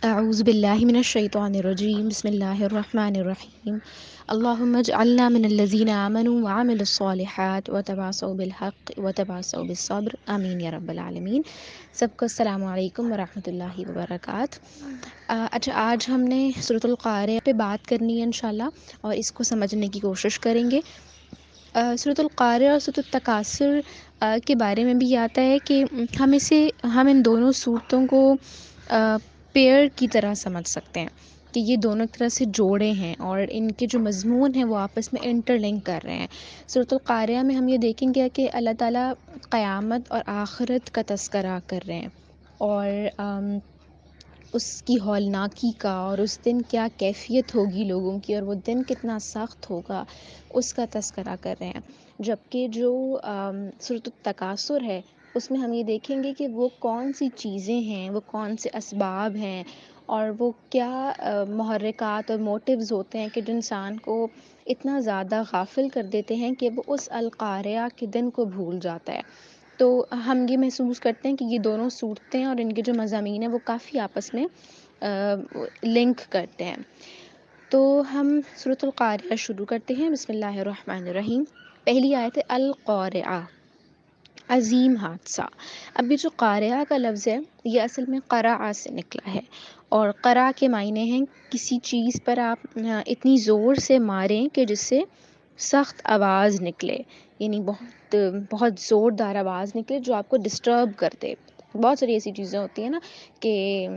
اعوذ باللہ من الشیطان الرجیم بسم اللہ الرحمن الرحیم اللہم اجعلنا من الذین آمنوا وعملوا الصالحات وتواصوا بالحق وتواصوا بالصبر آمین یا رب العالمین۔ سب کو السلام علیکم ورحمۃ اللہ وبرکاتہ۔ اچھا، آج ہم نے سورۃ القارعہ پہ بات کرنی ہے انشاءاللہ، اور اس کو سمجھنے کی کوشش کریں گے۔ سورۃ القارعہ اور سورۃ التکاثر کے بارے میں بھی یہ آتا ہے کہ ہم ان دونوں صورتوں کو پیئر کی طرح سمجھ سکتے ہیں کہ یہ دونوں ایک طرح سے جوڑے ہیں، اور ان کے جو مضمون ہیں وہ آپس میں انٹر لنک کر رہے ہیں۔ سورۃ القارعہ میں ہم یہ دیکھیں گے کہ اللہ تعالیٰ قیامت اور آخرت کا تذکرہ کر رہے ہیں، اور اس کی ہولناکی کا، اور اس دن کیا کیفیت ہوگی لوگوں کی، اور وہ دن کتنا سخت ہوگا اس کا تذکرہ کر رہے ہیں۔ جبکہ جو سورۃ التکاثر ہے اس میں ہم یہ دیکھیں گے کہ وہ کون سی چیزیں ہیں، وہ کون سے اسباب ہیں، اور وہ کیا محرکات اور موٹیوز ہوتے ہیں کہ جو انسان کو اتنا زیادہ غافل کر دیتے ہیں کہ وہ اس القارعہ کے دن کو بھول جاتا ہے۔ تو ہم یہ محسوس کرتے ہیں کہ یہ دونوں صورتیں اور ان کے جو مضامین ہیں وہ کافی آپس میں لنک کرتے ہیں۔ تو ہم سورۃ القارعہ شروع کرتے ہیں۔ بسم اللہ الرحمن الرحیم۔ پہلی آیت ہے القارعہ، عظیم حادثہ۔ اب یہ جو قارعہ کا لفظ ہے یہ اصل میں قرع سے نکلا ہے، اور قرع کے معنی ہیں کسی چیز پر آپ اتنی زور سے ماریں کہ جس سے سخت آواز نکلے، یعنی بہت بہت زوردار آواز نکلے جو آپ کو ڈسٹرب کر دے۔ بہت ساری ایسی چیزیں ہوتی ہیں نا کہ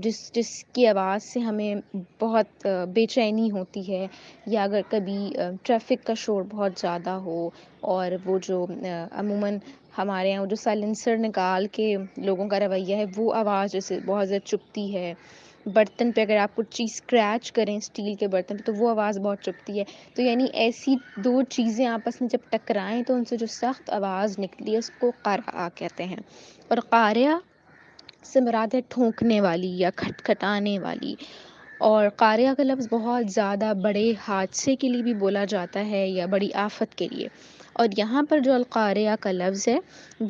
جس کی آواز سے ہمیں بہت بے چینی ہوتی ہے، یا اگر کبھی ٹریفک کا شور بہت زیادہ ہو، اور وہ جو عموماً ہمارے یہاں جو سائلنسر نکال کے لوگوں کا رویہ ہے وہ آواز جیسے بہت زیادہ چبھتی ہے۔ برتن پہ اگر آپ کچھ چیز اسکریچ کریں اسٹیل کے برتن پہ تو وہ آواز بہت چبھتی ہے۔ تو یعنی ایسی دو چیزیں آپس میں جب ٹکرائیں تو ان سے جو سخت آواز نکلی ہے اس کو قرع کہتے ہیں۔ اور قارعہ سے مراد ہے ٹھونکنے والی یا کھٹکھٹانے والی۔ اور قارعہ کا لفظ بہت زیادہ بڑے حادثے کے لیے بھی بولا جاتا ہے یا بڑی آفت کے لیے، اور یہاں پر جو القارعہ کا لفظ ہے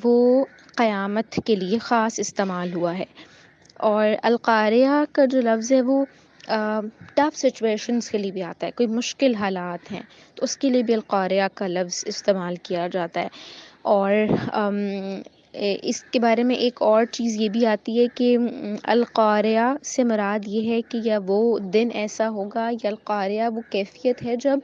وہ قیامت کے لیے خاص استعمال ہوا ہے۔ اور القارعہ کا جو لفظ ہے وہ ٹف سچویشنز کے لیے بھی آتا ہے، کوئی مشکل حالات ہیں تو اس کے لیے بھی القارعہ کا لفظ استعمال کیا جاتا ہے۔ اور اس کے بارے میں ایک اور چیز یہ بھی آتی ہے کہ القارعہ سے مراد یہ ہے کہ یا وہ دن ایسا ہوگا، یا القارعہ وہ کیفیت ہے جب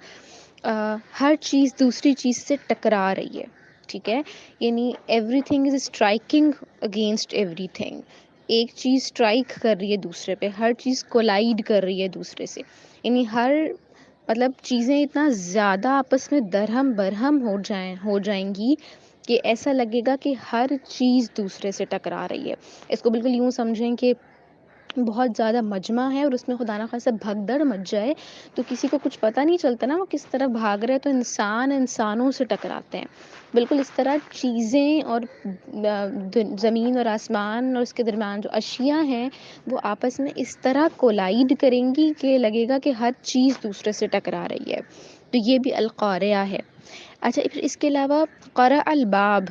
ہر چیز دوسری چیز سے ٹکرا رہی ہے، ٹھیک ہے، یعنی every thing is striking against every thing. ایک چیز اسٹرائک کر رہی ہے دوسرے پہ، ہر چیز کولائڈ کر رہی ہے دوسرے سے، یعنی مطلب چیزیں اتنا زیادہ آپس میں درہم برہم ہو جائیں گی کہ ایسا لگے گا کہ ہر چیز دوسرے سے ٹکرا رہی ہے۔ اس کو بالکل یوں سمجھیں کہ بہت زیادہ مجمع ہے اور اس میں خدا نخواستہ بھگدڑ مچ جائے تو کسی کو کچھ پتہ نہیں چلتا نا وہ کس طرف بھاگ رہے، تو انسانوں سے ٹکراتے ہیں۔ بالکل اس طرح چیزیں اور زمین اور آسمان اور اس کے درمیان جو اشیاء ہیں وہ آپس میں اس طرح کولائڈ کریں گی کہ لگے گا کہ ہر چیز دوسرے سے ٹکرا رہی ہے۔ تو یہ بھی القارعہ ہے۔ اچھا، پھر اس کے علاوہ قرع الباب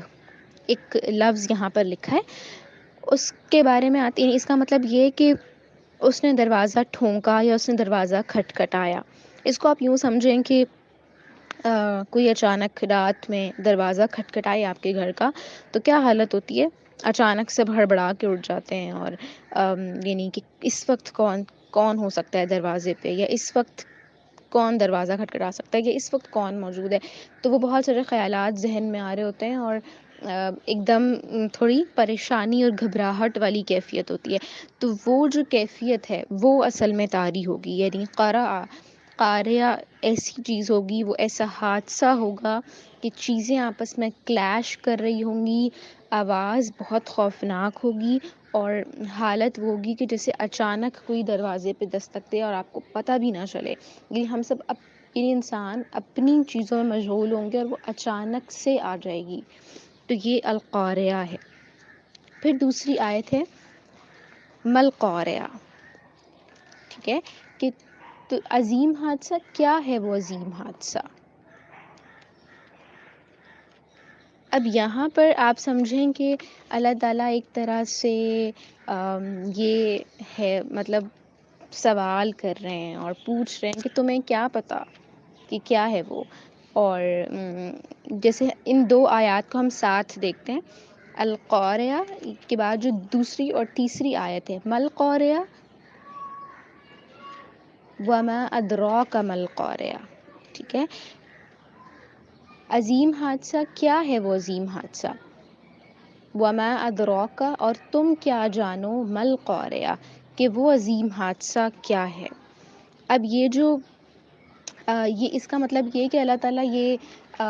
ایک لفظ یہاں پر لکھا ہے، اس کے بارے میں آتی ہے، اس کا مطلب یہ کہ اس نے دروازہ ٹھونکا یا اس نے دروازہ کھٹکھٹایا۔ اس کو آپ یوں سمجھیں کہ کوئی اچانک رات میں دروازہ کھٹکھٹائے آپ کے گھر کا تو کیا حالت ہوتی ہے، اچانک سے ہڑبڑا کے اٹھ جاتے ہیں، اور یعنی کہ اس وقت کون ہو سکتا ہے دروازے پہ، یا اس وقت کون دروازہ کھٹکھٹا سکتا ہے، یا اس وقت کون موجود ہے۔ تو وہ بہت سارے خیالات ذہن میں آ رہے ہوتے ہیں، اور ایک دم تھوڑی پریشانی اور گھبراہٹ والی کیفیت ہوتی ہے۔ تو وہ جو کیفیت ہے وہ اصل میں طاری ہوگی، یعنی قارعہ ایسی چیز ہوگی، وہ ایسا حادثہ ہوگا کہ چیزیں آپس میں کلیش کر رہی ہوں گی، آواز بہت خوفناک ہوگی، اور حالت وہ ہوگی کہ جیسے اچانک کوئی دروازے پہ دستک دے اور آپ کو پتہ بھی نہ چلے۔ یہ ہم سب یعنی انسان اپنی چیزوں میں مشغول ہوں گے اور وہ اچانک سے آ جائے گی۔ تو یہ القارعہ ہے۔ پھر دوسری آیت ہے مل قارعہ، ٹھیک ہے، کہ تو عظیم حادثہ کیا ہے، وہ عظیم حادثہ اب یہاں پر آپ سمجھیں کہ اللہ تعالیٰ ایک طرح سے یہ ہے مطلب سوال کر رہے ہیں اور پوچھ رہے ہیں کہ تمہیں کیا پتہ کہ کیا ہے وہ. اور جیسے ان دو آیات کو ہم ساتھ دیکھتے ہیں. القاریہ کے بعد جو دوسری اور تیسری آیت ہے مل قاریہ وما ادراک مل قاریہ. ٹھیک ہے، عظیم حادثہ کیا ہے وہ عظیم حادثہ، وما ادراک اور تم کیا جانو مل قاریہ کہ وہ عظیم حادثہ کیا ہے. اب یہ جو یہ اس کا مطلب یہ کہ اللہ تعالیٰ یہ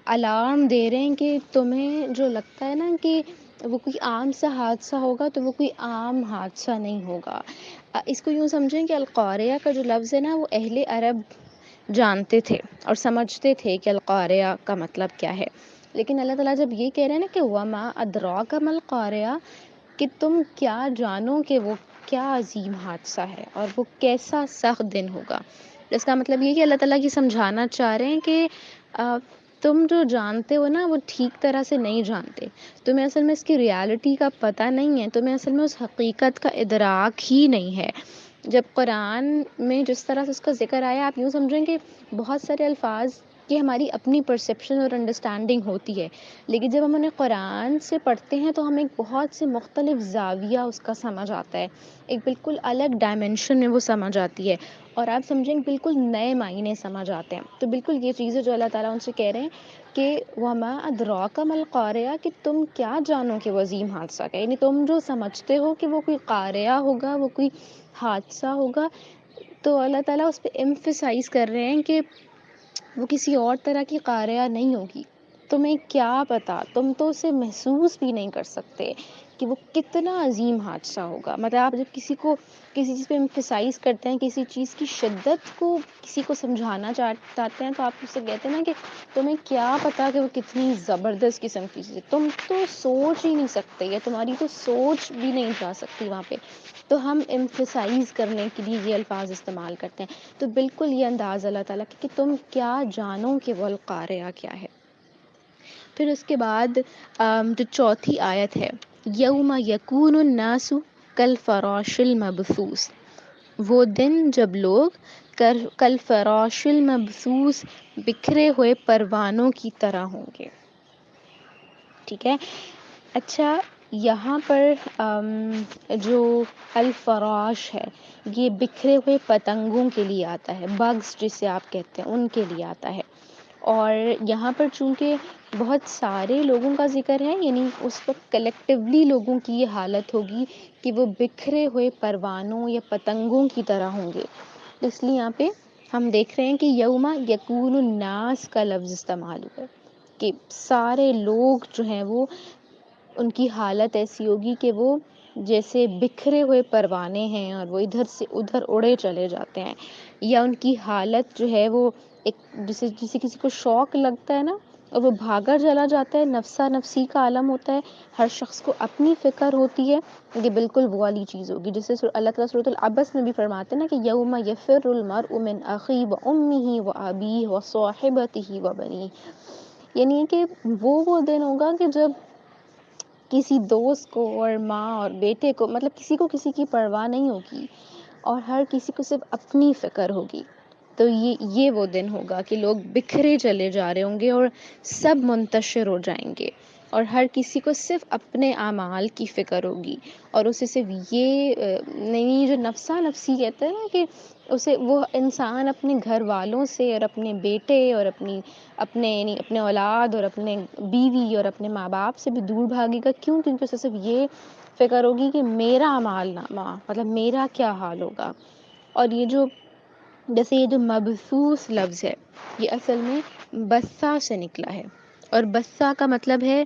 الارم دے رہے ہیں کہ تمہیں جو لگتا ہے نا کہ وہ کوئی عام سا حادثہ ہوگا تو وہ کوئی عام حادثہ نہیں ہوگا. اس کو یوں سمجھیں کہ القاریہ کا جو لفظ ہے نا وہ اہل عرب جانتے تھے اور سمجھتے تھے کہ القاریہ کا مطلب کیا ہے. لیکن اللہ تعالیٰ جب یہ کہہ رہے ہیں نا کہ وما ادراک مل قاریہ کہ تم کیا جانو کہ وہ کیا عظیم حادثہ ہے اور وہ کیسا سخت دن ہوگا. اس کا مطلب یہ کہ اللہ تعالیٰ کی سمجھانا چاہ رہے ہیں کہ تم جو جانتے ہو نا وہ ٹھیک طرح سے نہیں جانتے. تمہیں اصل میں اس کی ریالٹی کا پتہ نہیں ہے، تمہیں اصل میں اس حقیقت کا ادراک ہی نہیں ہے. جب قرآن میں جس طرح سے اس کا ذکر آیا آپ یوں سمجھیں کہ بہت سارے الفاظ کی ہماری اپنی پرسیپشن اور انڈرسٹینڈنگ ہوتی ہے، لیکن جب ہم انہیں قرآن سے پڑھتے ہیں تو ہمیں بہت سے مختلف زاویہ اس کا سمجھ آتا ہے، ایک بالکل الگ ڈائمنشن میں وہ سمجھ آتی ہے اور آپ سمجھیں بالکل نئے معنی سمجھ آتے ہیں. تو بالکل یہ چیزیں جو اللہ تعالیٰ ان سے کہہ رہے ہیں کہ وما ادراک مل قاریہ کہ تم کیا جانو کہ وہ عظیم حادثہ ہے، یعنی تم جو سمجھتے ہو کہ وہ کوئی قاریہ ہوگا، وہ کوئی حادثہ ہوگا، تو اللہ تعالیٰ اس پہ ایمفسائز کر رہے ہیں کہ وہ کسی اور طرح کی قاریہ نہیں ہوگی. تمہیں کیا پتا، تم تو اسے محسوس بھی نہیں کر سکتے کہ وہ کتنا عظیم حادثہ ہوگا. مطلب آپ جب کسی کو کسی چیز پہ ایمفسائز کرتے ہیں، کسی چیز کی شدت کو کسی کو سمجھانا چاہتے ہیں تو آپ اس سے کہتے ہیں نا کہ تمہیں کیا پتا کہ وہ کتنی زبردست قسم کی چیز ہے، تم تو سوچ ہی نہیں سکتے یا تمہاری تو سوچ بھی نہیں جا سکتی وہاں پہ. تو ہم ایمفسائز کرنے کے لیے یہ الفاظ استعمال کرتے ہیں. تو بالکل یہ انداز اللہ تعالیٰ کہ تم کیا جانو کہ وہ القاریہ کیا ہے. پھر اس کے بعد جو چوتھی آیت ہے یوم یکون الناس کالفراش المبثوث، وہ دن جب لوگ کالفراش المبثوث بکھرے ہوئے پروانوں کی طرح ہوں گے. ٹھیک ہے، اچھا یہاں پر جو الفراش ہے یہ بکھرے ہوئے پتنگوں کے لیے آتا ہے، بگز جسے آپ کہتے ہیں ان کے لیے آتا ہے. اور یہاں پر چونکہ بہت سارے لوگوں کا ذکر ہے، یعنی اس وقت کلیکٹیولی لوگوں کی یہ حالت ہوگی کہ وہ بکھرے ہوئے پروانوں یا پتنگوں کی طرح ہوں گے. اس لیے یہاں پہ ہم دیکھ رہے ہیں کہ یوم یکون الناس کا لفظ استعمال ہوا ہے کہ سارے لوگ جو ہیں وہ ان کی حالت ایسی ہوگی کہ وہ جیسے بکھرے ہوئے پروانے ہیں اور وہ ادھر سے ادھر اڑے چلے جاتے ہیں، یا ان کی حالت جو ہے وہ ایک جسے کسی کو شوق لگتا ہے نا اور وہ بھاگا چلا جاتا ہے، نفسا نفسی کا عالم ہوتا ہے، ہر شخص کو اپنی فکر ہوتی ہے، یہ بالکل وہ والی چیز ہوگی جسے اللہ تعالیٰ سورۃ العبس میں بھی فرماتے ہیں نا کہ یوم یفر المرء من اخیہ وامہ وابیہ وصاحبتہ وبنیہ، یعنی کہ وہ دن ہوگا کہ جب کسی دوست کو اور ماں اور بیٹے کو مطلب کسی کو کسی کی پرواہ نہیں ہوگی اور ہر کسی کو صرف اپنی فکر ہوگی. تو یہ وہ دن ہوگا کہ لوگ بکھرے چلے جا رہے ہوں گے اور سب منتشر ہو جائیں گے اور ہر کسی کو صرف اپنے اعمال کی فکر ہوگی اور اسے صرف یہ نہیں جو نفسا نفسی کہتے ہیں نا کہ اسے وہ انسان اپنے گھر والوں سے اور اپنے بیٹے اور اپنے اولاد اور اپنے بیوی اور اپنے ماں باپ سے بھی دور بھاگے گا. کیوں؟ کیونکہ اسے صرف یہ فکر ہوگی کہ میرا اعمال نامہ مطلب میرا کیا حال ہوگا. اور یہ جو جیسے یہ جو مبثوث لفظ ہے یہ اصل میں بثا سے نکلا ہے اور بثا کا مطلب ہے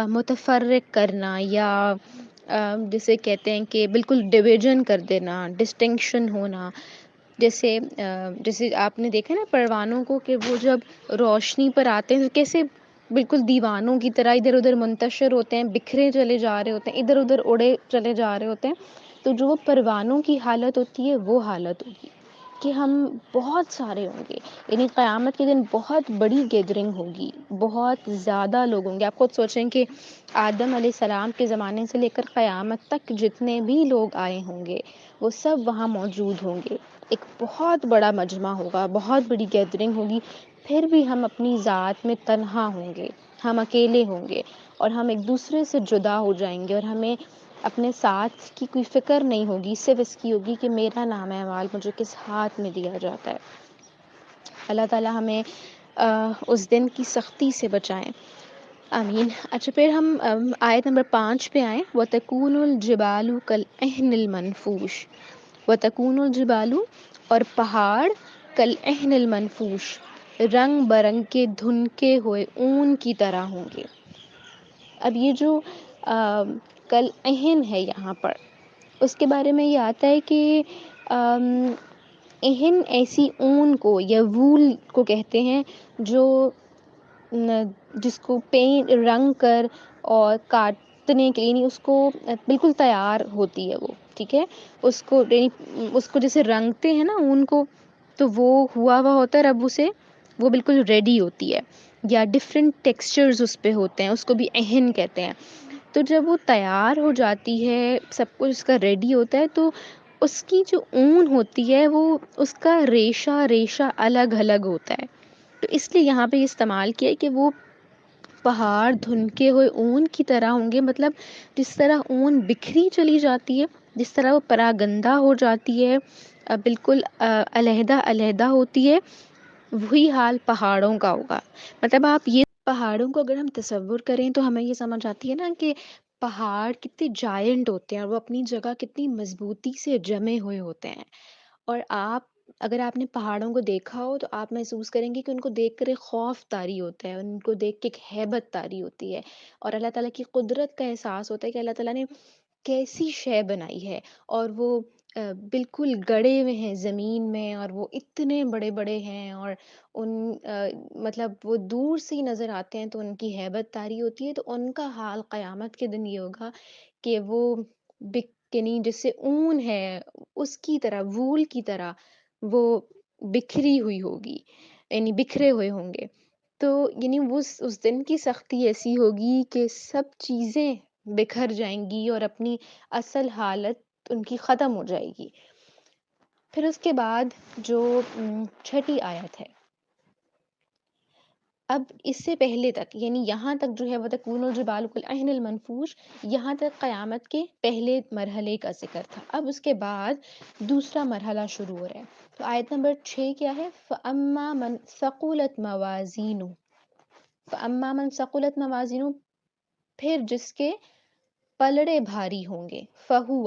متفرق کرنا یا جسے کہتے ہیں کہ بالکل ڈویژن کر دینا، ڈسٹنکشن ہونا. جیسے آپ نے دیکھا نا پروانوں کو کہ وہ جب روشنی پر آتے ہیں تو کیسے بالکل دیوانوں کی طرح ادھر ادھر منتشر ہوتے ہیں، بکھرے چلے جا رہے ہوتے ہیں، ادھر ادھر اڑے چلے جا رہے ہوتے ہیں. تو جو وہ پروانوں کی حالت ہوتی ہے وہ حالت ہوگی. کہ ہم بہت سارے ہوں گے، یعنی قیامت کے دن بہت بڑی گیدرنگ ہوگی، بہت زیادہ لوگ ہوں گے. آپ خود سوچیں کہ آدم علیہ السلام کے زمانے سے لے کر قیامت تک جتنے بھی لوگ آئے ہوں گے وہ سب وہاں موجود ہوں گے. ایک بہت بڑا مجمع ہوگا، بہت بڑی گیدرنگ ہوگی. پھر بھی ہم اپنی ذات میں تنہا ہوں گے، ہم اکیلے ہوں گے اور ہم ایک دوسرے سے جدا ہو جائیں گے، اور ہمیں اپنے ساتھ کی کوئی فکر نہیں ہوگی، صرف اس کی ہوگی کہ میرا نام اعمال مجھے کس ہاتھ میں دیا جاتا ہے. اللہ تعالیٰ ہمیں اس دن کی سختی سے بچائیں، آمین. اچھا، پھر ہم آیت نمبر 5 پہ آئیں. وَتَكُونُ الْجِبَالُ كَالْعِهْنِ الْمَنْفُوشِ. وَتَكُونُ الْجِبَالُ، اور پہاڑ، كَالْعِهْنِ الْمَنْفُوشِ، رنگ برنگ کے دھنکے ہوئے اون کی طرح ہوں گے. اب یہ جو کَالْعِهْن ہے یہاں پر، اس کے بارے میں یہ آتا ہے کہ عہن ایسی اون کو یا وول کو کہتے ہیں جو جس کو پینٹ رنگ کر اور کاٹنے کے، یعنی اس کو بالکل تیار ہوتی ہے وہ، ٹھیک ہے. اس کو جیسے رنگتے ہیں نا اون کو، تو وہ ہوا ہوتا ہے، اب اسے وہ بالکل ریڈی ہوتی ہے، یا ڈفرینٹ ٹیکسچرز اس پہ ہوتے ہیں، اس کو بھی عہن کہتے ہیں. تو جب وہ تیار ہو جاتی ہے، سب کچھ اس کا ریڈی ہوتا ہے، تو اس کی جو اون ہوتی ہے وہ اس کا ریشہ الگ الگ ہوتا ہے. تو اس لیے یہاں پہ استعمال کیا ہے کہ وہ پہاڑ دھنکے ہوئے اون کی طرح ہوں گے. مطلب جس طرح اون بکھری چلی جاتی ہے، جس طرح وہ پراگندہ ہو جاتی ہے، بالکل علیحدہ علیحدہ ہوتی ہے، وہی حال پہاڑوں کا ہوگا. مطلب آپ یہ پہاڑوں کو اگر ہم تصور کریں تو ہمیں یہ سمجھ آتی ہے نا کہ پہاڑ کتنے جائنٹ ہوتے ہیں اور وہ اپنی جگہ کتنی مضبوطی سے جمے ہوئے ہوتے ہیں. اور اگر آپ نے پہاڑوں کو دیکھا ہو تو آپ محسوس کریں گے کہ ان کو دیکھ کر ایک خوف طاری ہوتا ہے، ان کو دیکھ کے ایک ہیبت طاری ہوتی ہے، اور اللہ تعالیٰ کی قدرت کا احساس ہوتا ہے کہ اللہ تعالیٰ نے کیسی شے بنائی ہے. اور وہ بالکل گڑے ہوئے ہیں زمین میں، اور وہ اتنے بڑے بڑے ہیں، اور ان مطلب وہ دور سے ہی نظر آتے ہیں تو ان کی ہیبت طاری ہوتی ہے. تو ان کا حال قیامت کے دن یہ ہوگا کہ وہ یعنی جس سے اون ہے اس کی طرح، وول کی طرح وہ بکھری ہوئی ہوگی، یعنی بکھرے ہوئے ہوں گے. تو یعنی اس دن کی سختی ایسی ہوگی کہ سب چیزیں بکھر جائیں گی اور اپنی اصل حالت ان کی ختم ہو جائے گی. پھر اس کے بعد جو 6 آیت ہے، اب اس سے پہلے تک، یعنی یہاں تک جو ہے وَتَكُونُ الْجِبَالُ كَالْعِهْنِ الْمَنْفُوشِ، یہاں تک قیامت کے پہلے مرحلے کا ذکر تھا. اب اس کے بعد دوسرا مرحلہ شروع ہو رہا ہے. تو آیت نمبر 6 کیا ہے؟ فَأَمَّا مَنْ ثَقُلَتْ مَوَازِينُهُ. فَأَمَّا مَنْ ثَقُلَتْ مَوَازِينُهُ، پھر جس کے پلڑے بھاری ہوں گے، فَهُوَ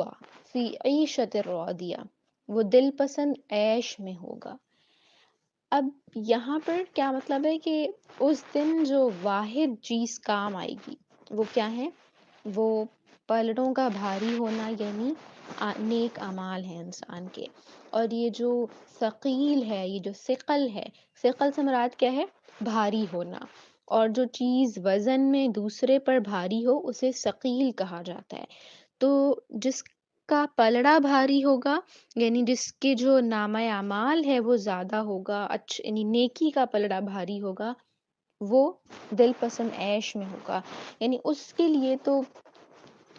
فِي عِيشَةٍ رَاضِيَةٍ، وہ دل پسند عیش میں ہوگا. اب یہاں پر کیا مطلب ہے کہ اس دن جو واحد چیز کام آئے گی وہ کیا ہے؟ وہ پلڑوں کا بھاری ہونا، یعنی نیک اعمال ہیں انسان کے. اور یہ جو ثقیل ہے، یہ جو ثقل ہے، ثقل سے مراد کیا ہے؟ بھاری ہونا. اور جو چیز وزن میں دوسرے پر بھاری ہو اسے ثقیل کہا جاتا ہے. تو جس کا پلڑا بھاری ہوگا، یعنی جس کے جو نامہ اعمال ہے وہ زیادہ ہوگا، یعنی نیکی کا پلڑا بھاری ہوگا، وہ دل پسند عیش میں ہوگا. یعنی اس کے لیے تو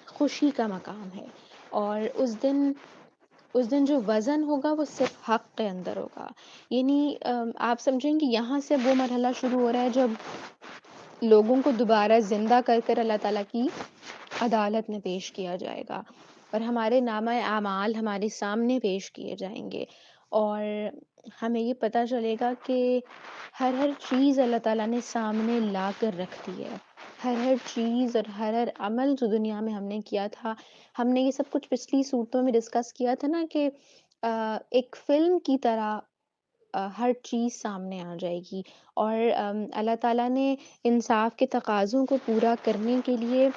خوشی کا مقام ہے. اور اس دن جو وزن ہوگا وہ صرف حق کے اندر ہوگا. یعنی آپ سمجھیں کہ یہاں سے وہ مرحلہ شروع ہو رہا ہے جب لوگوں کو دوبارہ زندہ کر کر اللہ تعالیٰ کی عدالت میں پیش کیا جائے گا، اور ہمارے نامہ اعمال ہمارے سامنے پیش کیے جائیں گے. اور ہمیں یہ پتہ چلے گا کہ ہر چیز اللہ تعالیٰ نے سامنے لا کر رکھ دی ہے. ہر چیز اور ہر عمل جو دنیا میں ہم نے کیا تھا، ہم نے یہ سب کچھ پچھلی صورتوں میں ڈسکس کیا تھا نا کہ ایک فلم کی طرح ہر چیز سامنے آ جائے گی. اور اللہ تعالیٰ نے انصاف کے تقاضوں کو پورا کرنے کے لیے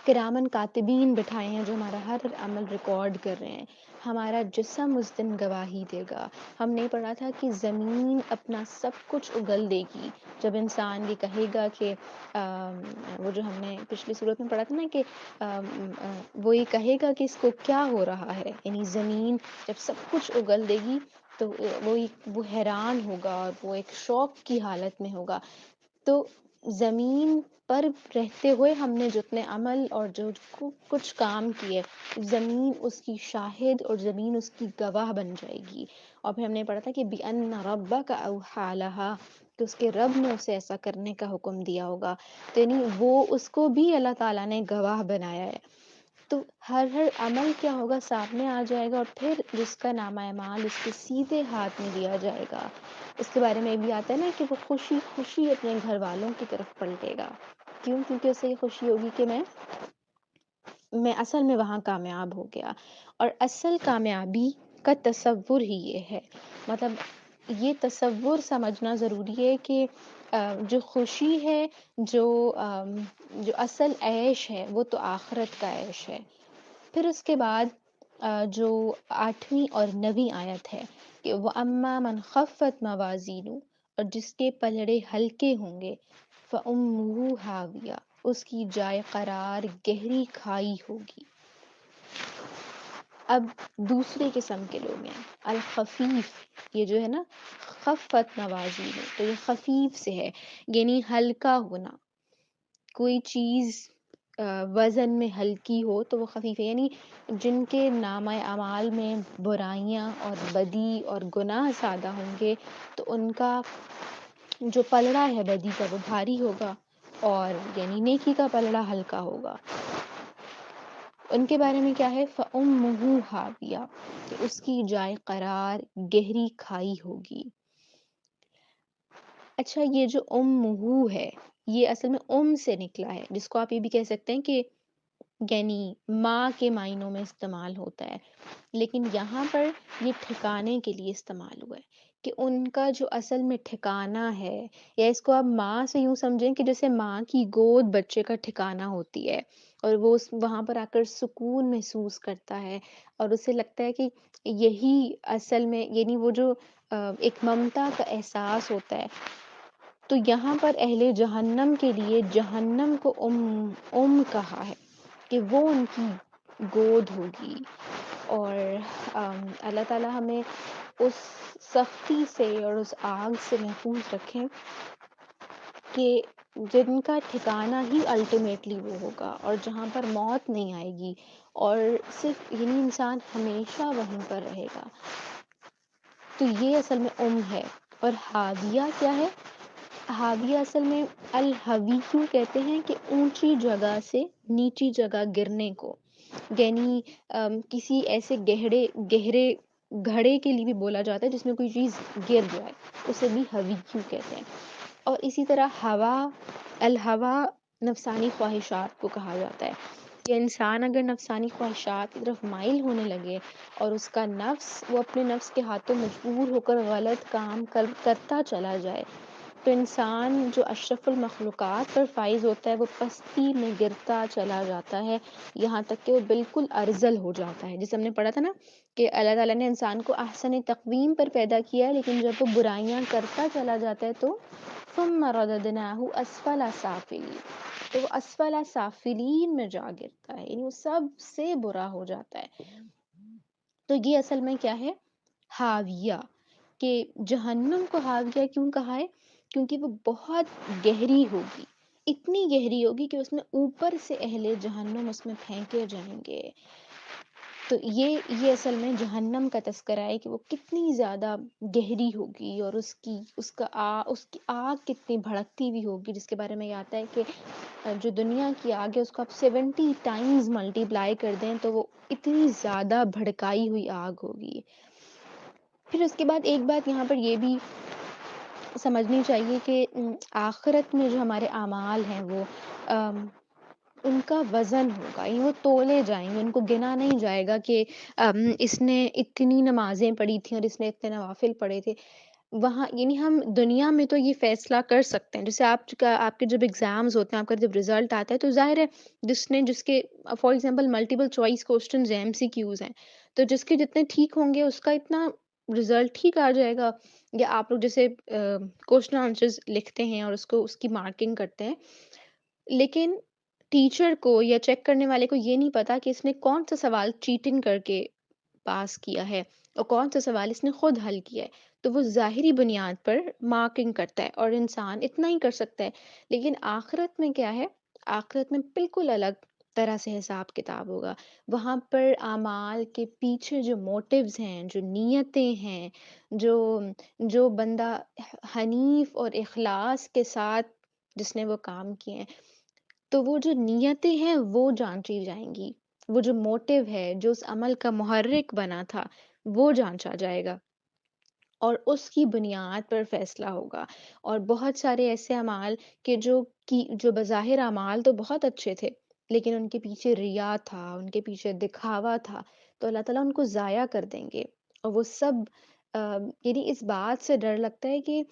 کرامن کاتبین بٹھائے ہیں جو ہمارا ہر عمل ریکارڈ کر رہے ہیں. ہمارا جسم اس دن گواہی دے گا. ہم نے پڑھا تھا کہ زمین اپنا سب کچھ اگل دے گی جب انسان یہ کہے گا کہ وہ جو ہم نے پچھلی صورت میں پڑھا تھا نا کہ وہ یہ کہے گا کہ اس کو کیا ہو رہا ہے. یعنی زمین جب سب کچھ اگل دے گی تو وہ حیران ہوگا اور وہ ایک شوق کی حالت میں ہوگا. تو زمین پر رہتے ہوئے ہم نے جتنے عمل اور جو کچھ کام کیے، زمین اس کی شاہد اور زمین اس کی گواہ بن جائے گی. اور پھر ہم نے پڑھا تھا کہ بِأَنَّ رَبَّكَ أَوْحَىٰ لَهَا، کہ اس کے رب نے اسے ایسا کرنے کا حکم دیا ہوگا. تو یعنی وہ اس کو بھی اللہ تعالیٰ نے گواہ بنایا ہے. تو ہر عمل کیا ہوگا سامنے آ جائے گا، اور پھر جس کا نامہ اعمال اس کے سیدھے ہاتھ میں دیا جائے گا. اس کے بارے میں بھی آتا ہے نا کہ وہ خوشی خوشی اپنے گھر والوں کی طرف پلٹے گا. کیوں؟ کیونکہ اسے یہ خوشی ہوگی کہ میں اصل میں وہاں کامیاب ہو گیا. اور اصل کامیابی کا تصور ہی یہ ہے. مطلب یہ تصور سمجھنا ضروری ہے کہ جو خوشی ہے، جو اصل عیش ہے، وہ تو آخرت کا عیش ہے. پھر اس کے بعد جو 8ویں اور 9ویں آیت ہے کہ وَأَمَّا مَنْ خَفَّتْ مَوَازِينُهُ، اور جس کے پلڑے ہلکے ہوں گے، فَأُمُّهُ هَاوِيَةٌ، اس کی جائے قرار گہری کھائی ہوگی. اب دوسرے قسم کے لوگ ہیں الخفیف. یہ جو ہے نا خفت موازین، تو یہ خفیف سے ہے، یعنی ہلکا ہونا. کوئی چیز وزن میں ہلکی ہو تو وہ خفیف ہے. یعنی جن کے نامہ اعمال میں برائیاں اور بدی اور گناہ زیادہ ہوں گے تو ان کا جو پلڑا ہے بدی کا وہ بھاری ہوگا، اور یعنی نیکی کا پلڑا ہلکا ہوگا. ان کے بارے میں کیا ہے؟ فَأُمُّهُ هَاوِيَةٌ، کہ اس کی جائے قرار گہری کھائی ہوگی. اچھا، یہ جو ہے یہ اصل میں سے نکلا ہے، جس کو آپ یہ بھی کہہ سکتے ہیں کہ یعنی ماں کے معنوں میں استعمال ہوتا ہے، لیکن یہاں پر یہ ٹھکانے کے لیے استعمال ہوا ہے کہ ان کا جو اصل میں ٹھکانہ ہے، یا اس کو آپ ماں سے یوں سمجھیں کہ جیسے ماں کی گود بچے کا ٹھکانہ ہوتی ہے، اور وہ وہاں پر آ کر سکون محسوس کرتا ہے، اور اسے لگتا ہے کہ یہی اصل میں یعنی وہ جو ایک ممتا کا احساس ہوتا ہے. تو یہاں پر اہل جہنم کے لیے جہنم کو کہا ہے کہ وہ ان کی گود ہوگی. اور اللہ تعالیٰ ہمیں اس سختی سے اور اس آگ سے محفوظ رکھیں کہ جن کا ٹھکانہ ہی الٹیمیٹلی وہ ہوگا، اور جہاں پر موت نہیں آئے گی، اور صرف یعنی انسان ہمیشہ وہیں پر رہے گا. تو یہ اصل میں ہے. اور ہاویہ کیا ہے؟ ہاویہ اصل میں الہوی کیوں کہتے ہیں کہ اونچی جگہ سے نیچی جگہ گرنے کو، یعنی کسی ایسے گہرے گھڑے کے لیے بھی بولا جاتا ہے جس میں کوئی چیز گر جائے، اسے بھی ہوی کیوں کہتے ہیں. اور اسی طرح الہوا نفسانی خواہشات کو کہا جاتا ہے کہ انسان اگر نفسانی خواہشات کی طرف مائل ہونے لگے اور اس کا نفس وہ اپنے نفس کے ہاتھوں مجبور ہو کر غلط کام کرتا چلا جائے، تو انسان جو اشرف المخلوقات پر فائز ہوتا ہے وہ پستی میں گرتا چلا جاتا ہے، یہاں تک کہ وہ بالکل ارذل ہو جاتا ہے. جیسے ہم نے پڑھا تھا نا کہ اللہ تعالیٰ نے انسان کو احسن تقویم پر پیدا کیا ہے، لیکن جب وہ برائیاں کرتا چلا جاتا ہے تو ثم رددناہ اسفل سافلین، تو وہ اسفل سافلین میں جا گرتا ہے، یعنی وہ سب سے برا ہو جاتا ہے. تو یہ اصل میں کیا ہے؟ ہاویہ. کہ جہنم کو ہاویہ کیوں کہا ہے؟ کیونکہ وہ بہت گہری ہوگی، اتنی گہری ہوگی کہ اس میں اوپر سے اہل جہنم اس میں پھینکے جائیں گے. تو یہ اصل میں جہنم کا تذکرہ ہے کہ وہ کتنی زیادہ گہری ہوگی، اور اس کی آگ کتنی بھڑکتی ہوئی ہوگی، جس کے بارے میں یہ آتا ہے کہ جو دنیا کی آگ ہے اس کو آپ 70 ٹائمز ملٹیپلائی کر دیں تو وہ اتنی زیادہ بھڑکائی ہوئی آگ ہوگی. پھر اس کے بعد ایک بات یہاں پر یہ بھی سمجھنی چاہیے کہ آخرت میں جو ہمارے اعمال ہیں وہ ان کا وزن ہوگا، یہ وہ تولے جائیں گے، ان کو گنا نہیں جائے گا کہ اس نے اتنی نمازیں پڑھی تھیں اور اس نے اتنے نوافل پڑھے تھے. وہاں یعنی ہم دنیا میں تو یہ فیصلہ کر سکتے ہیں، جیسے آپ کے جب ایگزامز ہوتے ہیں، آپ کا جب رزلٹ آتا ہے تو ظاہر ہے جس کے for example multiple choice questions ہیں، MCQs ہیں، تو جس کے جتنے ٹھیک ہوں گے اس کا اتنا رزلٹ ٹھیک آ جائے گا. یا آپ لوگ جیسے کوسچن آنسرز لکھتے ہیں اور اس کی مارکنگ کرتے ہیں، لیکن ٹیچر کو یا چیک کرنے والے کو یہ نہیں پتا کہ اس نے کون سا سوال چیٹنگ کر کے پاس کیا ہے اور کون سا سوال اس نے خود حل کیا ہے. تو وہ ظاہری بنیاد پر مارکنگ کرتا ہے اور انسان اتنا ہی کر سکتا ہے. لیکن آخرت میں کیا ہے؟ آخرت میں بالکل الگ طرح سے حساب کتاب ہوگا. وہاں پر اعمال کے پیچھے جو موٹیوز ہیں، جو نیتیں ہیں، جو جو بندہ حنیف اور اخلاص کے ساتھ جس نے وہ کام کیے ہیں، تو وہ جو نیتیں ہیں وہ جانچی جائیں گی. وہ جو موٹیو ہے، جو اس عمل کا محرک بنا تھا، وہ جانچا جائے گا اور اس کی بنیاد پر فیصلہ ہوگا. اور بہت سارے ایسے اعمال جو بظاہر اعمال تو بہت اچھے تھے، لیکن ان کے پیچھے ریا تھا، ان کے پیچھے دکھاوا تھا، تو اللہ تعالیٰ ان کو ضائع کر دیں گے. اور وہ سب یعنی اس بات سے ڈر لگتا ہے کہ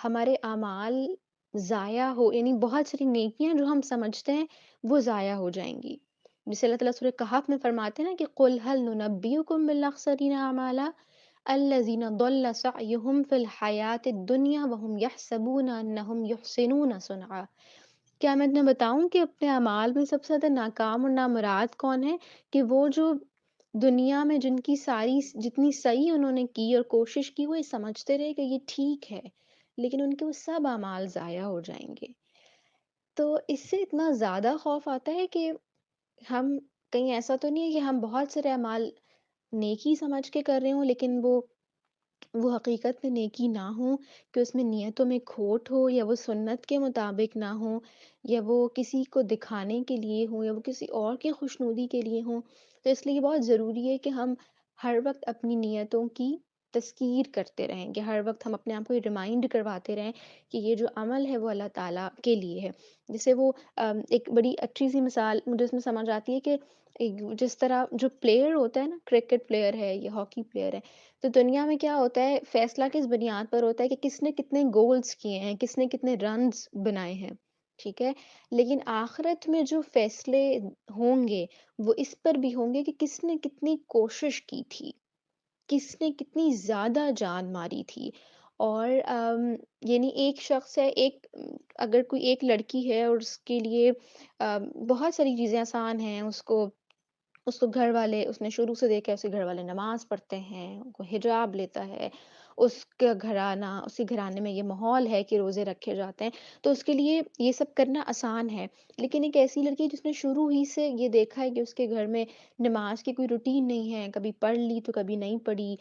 ہمارے اعمال ضائع ہو، یعنی بہت ساری نیکیاں جو ہم سمجھتے ہیں وہ ضائع ہو جائیں گی. جسے اللہ تعالیٰ سورہ کہف میں فرماتے ہیں نا کہ قُلْ هَلْ نُنَبِّئُكُم بِالْأَخْسَرِينَ أَعْمَالًا الَّذِينَ ضَلَّ سَعْيُهُمْ فِي الْحَيَاةِ الدُّنْيَا وَهُمْ يَحْسَبُونَ أَنَّهُمْ يُحْسِنُونَ صُنْعًا. کیا میں تمہیں بتاؤں کہ اپنے اعمال میں سب سے زیادہ ناکام اور نامراد کون ہے؟ کہ وہ جو دنیا میں جن کی جتنی صحیح انہوں نے کی اور کوشش کی، وہ یہ سمجھتے رہے کہ یہ ٹھیک ہے، لیکن ان کے وہ سب اعمال ضائع ہو جائیں گے. تو اس سے اتنا زیادہ خوف آتا ہے کہ ہم کہیں ایسا تو نہیں ہے کہ ہم بہت سارے اعمال نیکی سمجھ کے کر رہے ہوں، لیکن وہ حقیقت میں نیکی نہ ہوں، کہ اس میں نیتوں میں کھوٹ ہو، یا وہ سنت کے مطابق نہ ہوں، یا وہ کسی کو دکھانے کے لیے ہوں، یا وہ کسی اور کے خوشنودی کے لیے ہوں. تو اس لیے بہت ضروری ہے کہ ہم ہر وقت اپنی نیتوں کی تذکیر کرتے رہیں، کہ ہر وقت ہم اپنے آپ کو یہ ریمائنڈ کرواتے رہیں کہ یہ جو عمل ہے وہ اللہ تعالیٰ کے لیے ہے. جیسے وہ ایک بڑی اچھی سی مثال مجھے اس میں سمجھ آتی ہے کہ جس طرح جو پلیئر ہوتا ہے نا، کرکٹ پلیئر ہے یا ہاکی پلیئر ہے، تو دنیا میں کیا ہوتا ہے، فیصلہ کس بنیاد پر ہوتا ہے کہ کس نے کتنے گولز کیے ہیں، کس نے کتنے رنز بنائے ہیں. ٹھیک ہے، لیکن آخرت میں جو فیصلے ہوں گے وہ اس پر بھی ہوں گے کہ کس نے کتنی کوشش کی تھی، کس نے کتنی زیادہ جان ماری تھی. اور یعنی ایک شخص ہے، اگر کوئی ایک لڑکی ہے اور اس کے لیے بہت ساری چیزیں آسان ہیں، اس کو گھر والے، اس نے شروع سے دیکھا ہے اسے گھر والے نماز پڑھتے ہیں، ان کو حجاب لیتا ہے، اس کا گھرانہ، اسی گھرانے میں یہ ماحول ہے کہ روزے رکھے جاتے ہیں، تو اس کے لیے یہ سب کرنا آسان ہے. لیکن ایک ایسی لڑکی جس نے شروع ہی سے یہ دیکھا ہے کہ اس کے گھر میں نماز کی کوئی روٹین نہیں ہے، کبھی پڑھ لی تو کبھی نہیں پڑھی،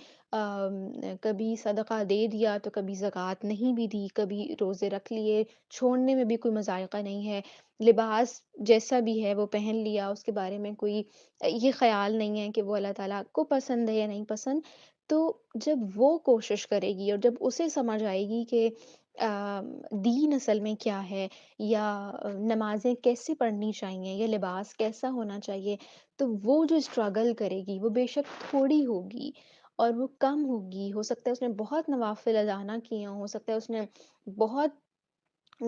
کبھی صدقہ دے دیا تو کبھی زکوٰۃ نہیں بھی دی، کبھی روزے رکھ لیے، چھوڑنے میں بھی کوئی مذائقہ نہیں ہے، لباس جیسا بھی ہے وہ پہن لیا، اس کے بارے میں کوئی یہ خیال نہیں ہے کہ وہ اللہ تعالیٰ کو پسند ہے یا نہیں پسند. تو جب وہ کوشش کرے گی اور جب اسے سمجھ آئے گی کہ دین اصل میں کیا ہے، یا نمازیں کیسے پڑھنی چاہیے، یا لباس کیسا ہونا چاہیے، تو وہ جو اسٹرگل کرے گی وہ بے شک تھوڑی ہوگی اور وہ کم ہوگی. ہو سکتا ہے اس نے بہت نوافل ادا نہ کیے ہوں، ہو سکتا ہے اس نے بہت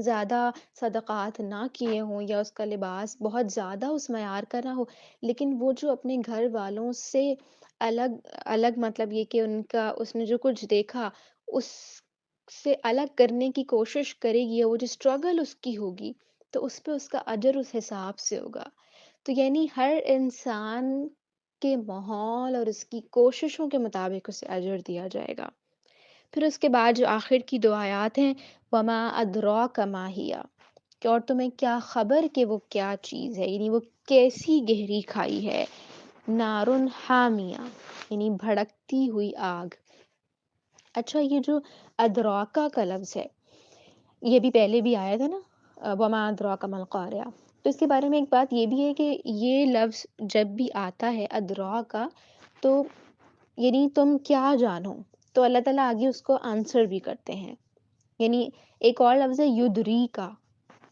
زیادہ صدقات نہ کیے ہوں، یا اس کا لباس بہت زیادہ اس معیار کا نہ ہو، لیکن وہ جو اپنے گھر والوں سے الگ الگ، مطلب یہ کہ اس نے جو کچھ دیکھا اس سے الگ کرنے کی کوشش کرے گی، اور وہ جو اسٹرگل اس کی ہوگی، تو اس پہ اس کا اجر اس حساب سے ہوگا. تو یعنی ہر انسان کے ماحول اور اس کی کوششوں کے مطابق اسے اجر دیا جائے گا. پھر اس کے بعد جو آخر کی دو آیات ہیں، وَمَا أَدْرَاكَ مَا هِيَ، کہ اور تمہیں کیا خبر کہ وہ کیا چیز ہے، یعنی وہ کیسی گہری کھائی ہے. نارن حامیہ، یعنی بھڑکتی ہوئی آگ. اچھا، یہ جو ادراکا کا لفظ ہے یہ بھی پہلے بھی آیا تھا نا، وما ادراک ما القاریہ. تو اس کے بارے میں ایک بات یہ بھی ہے کہ یہ لفظ جب بھی آتا ہے ادراکا، تو یعنی تم کیا جانو، تو اللہ تعالیٰ آگے اس کو آنسر بھی کرتے ہیں. یعنی ایک اور لفظ ہے یدری کا،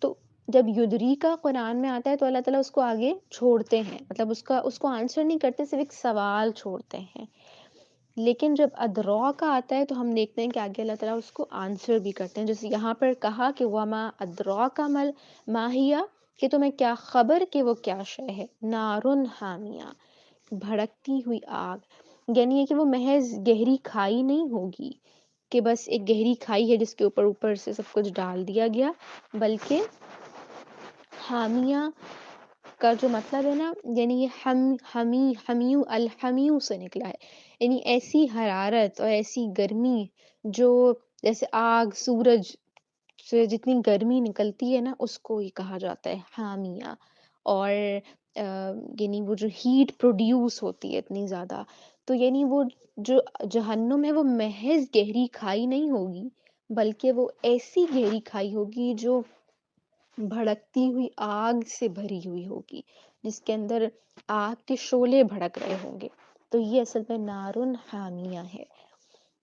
تو جب یدری کا قرآن میں آتا ہے تو اللہ تعالیٰ اس کو آگے چھوڑتے ہیں، مطلب اس کو آنسر نہیں کرتے، صرف ایک سوال چھوڑتے ہیں. لیکن جب ادرا کا آتا ہے تو ہم دیکھتے ہیں کہ آگے اللہ تعالیٰ اس کو آنسر بھی کرتے ہیں، جیسے یہاں پر کہا کہ وما ادرا کا مل ماہیا، کہ تمہیں کیا خبر کہ وہ کیا شے ہے، نارن حامیہ، بھڑکتی ہوئی آگ، یعنی یہ کہ وہ محض گہری کھائی نہیں ہوگی کہ بس ایک گہری کھائی ہے جس کے اوپر اوپر سے سب کچھ ڈال دیا گیا، بلکہ حامیہ کا جو مطلب ہے نا، یعنی یہ حمیو الحمیو سے نکلا ہے، یعنی ایسی حرارت اور ایسی گرمی جو جیسے آگ سورج سے جتنی گرمی نکلتی ہے نا، اس کو یہ کہا جاتا ہے حامیہ۔ اور یعنی وہ جو ہیٹ پروڈیوس ہوتی ہے اتنی زیادہ، تو یعنی وہ جو جہنم ہے وہ محض گہری کھائی نہیں ہوگی، بلکہ وہ ایسی گہری کھائی ہوگی جو بھڑکتی ہوئی آگ سے بھری ہوئی ہوگی، جس کے اندر آگ کے شعلے بھڑک رہے ہوں گے۔ تو یہ اصل میں نارن حامیہ ہے۔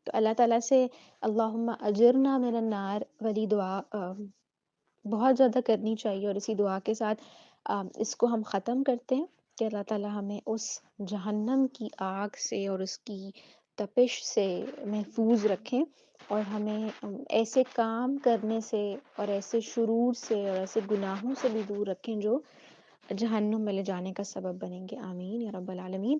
تو اللہ تعالیٰ سے اللہم اجرنا من النار والی دعا بہت زیادہ کرنی چاہیے، اور اسی دعا کے ساتھ اس کو ہم ختم کرتے ہیں کہ اللہ تعالیٰ ہمیں اس جہنم کی آگ سے اور اس کی تپش سے محفوظ رکھیں، اور ہمیں ایسے کام کرنے سے اور ایسے شرور سے اور ایسے گناہوں سے بھی دور رکھیں جو جہنم میں لے جانے کا سبب بنیں گے۔ آمین یا رب العالمین۔